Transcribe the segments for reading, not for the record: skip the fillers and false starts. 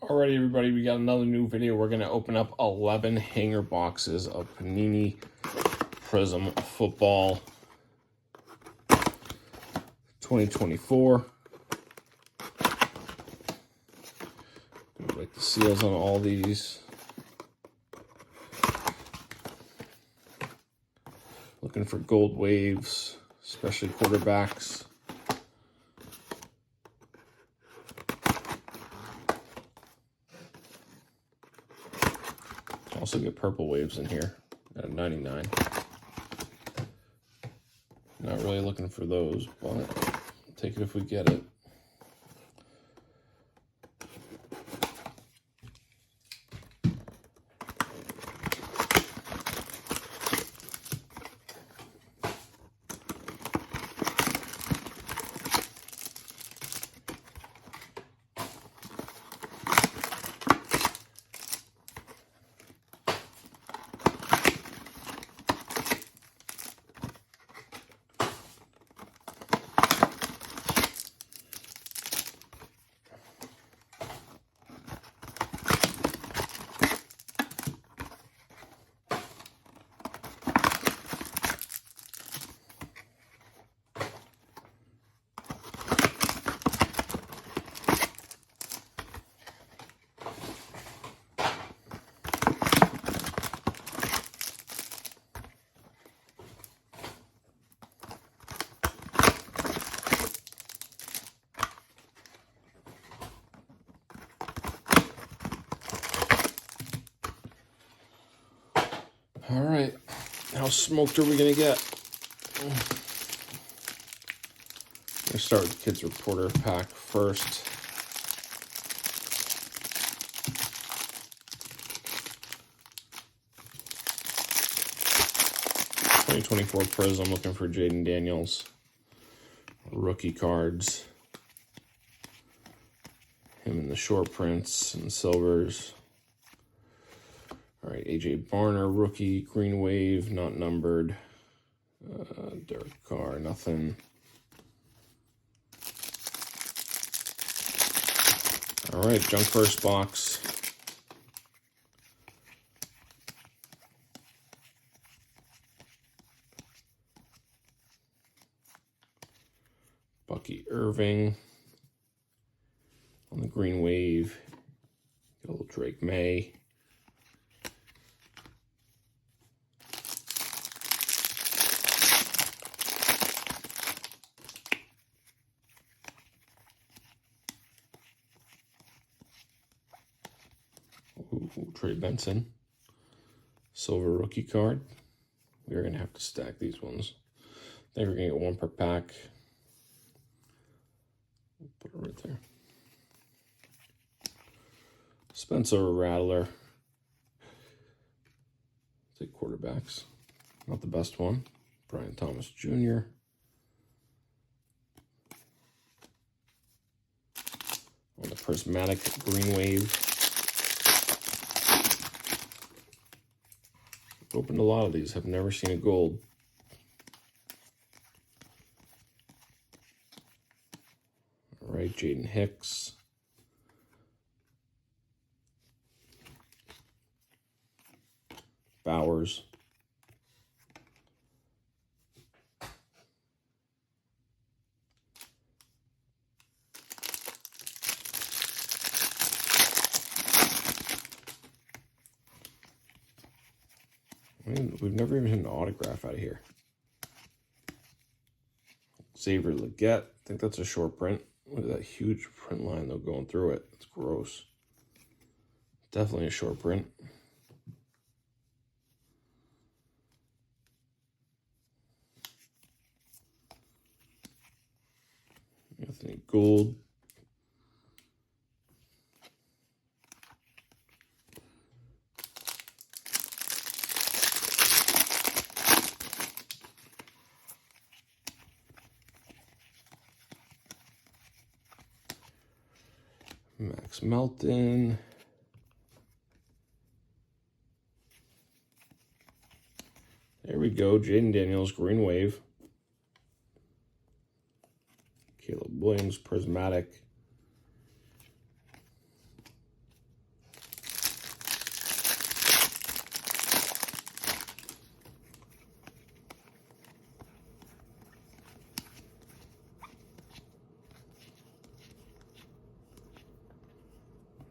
Alrighty, everybody, we got another new video. We're going to open up 11 hanger boxes of Panini Prizm Football 2024. Like the seals on all these. Looking for gold waves, especially quarterbacks. Also get purple waves in here at a 99. Not really looking for those, but I'll take it if we get it. All right, how smoked are we gonna get? I'm gonna start with the Kids Reporter pack first. '24 Prizm, looking for Jaden Daniels. Rookie cards. Him in the short prints and silvers. All right, AJ Barner, rookie, green wave, not numbered. Derek Carr, nothing. All right, junk first box. Bucky Irving on the green wave. Get a little Drake May. Trey Benson, silver rookie card. We're going to have to stack these ones. I think we're going to get one per pack. Put it right there. Spencer Rattler. Take quarterbacks. Not the best one. Brian Thomas Jr. On the prismatic green wave. Opened a lot of these. Have never seen a gold. All right, Jaden Hicks. Bowers. We've never even hit an autograph out of here. Xavier Legette. I think that's a short print. Look at that huge print line, though, going through it. It's gross. Definitely a short print. Anthony Gould. Max Melton. There we go. Jaden Daniels, green wave. Caleb Williams, prismatic.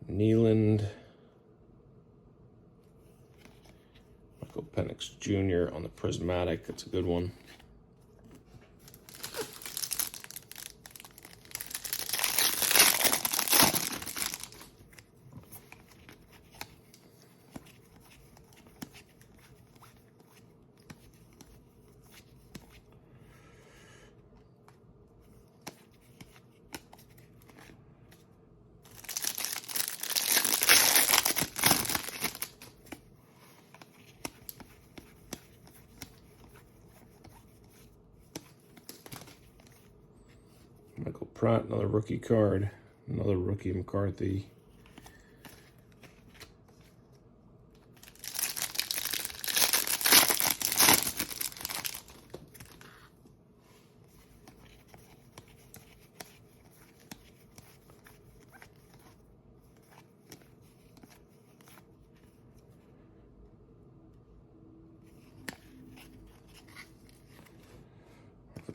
Nyland. Michael Penix Jr. on the Prismatic. That's a good one. Michael Pratt, another rookie card. Another rookie McCarthy.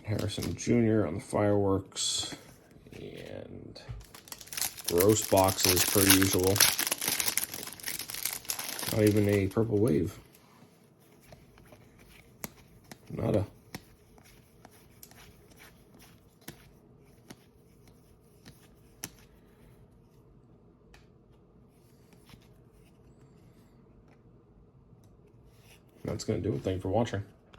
Harrison Jr. on the Fireworks. And gross boxes per usual. Not even a purple wave. Nada. That's going to do it. Thank you for watching.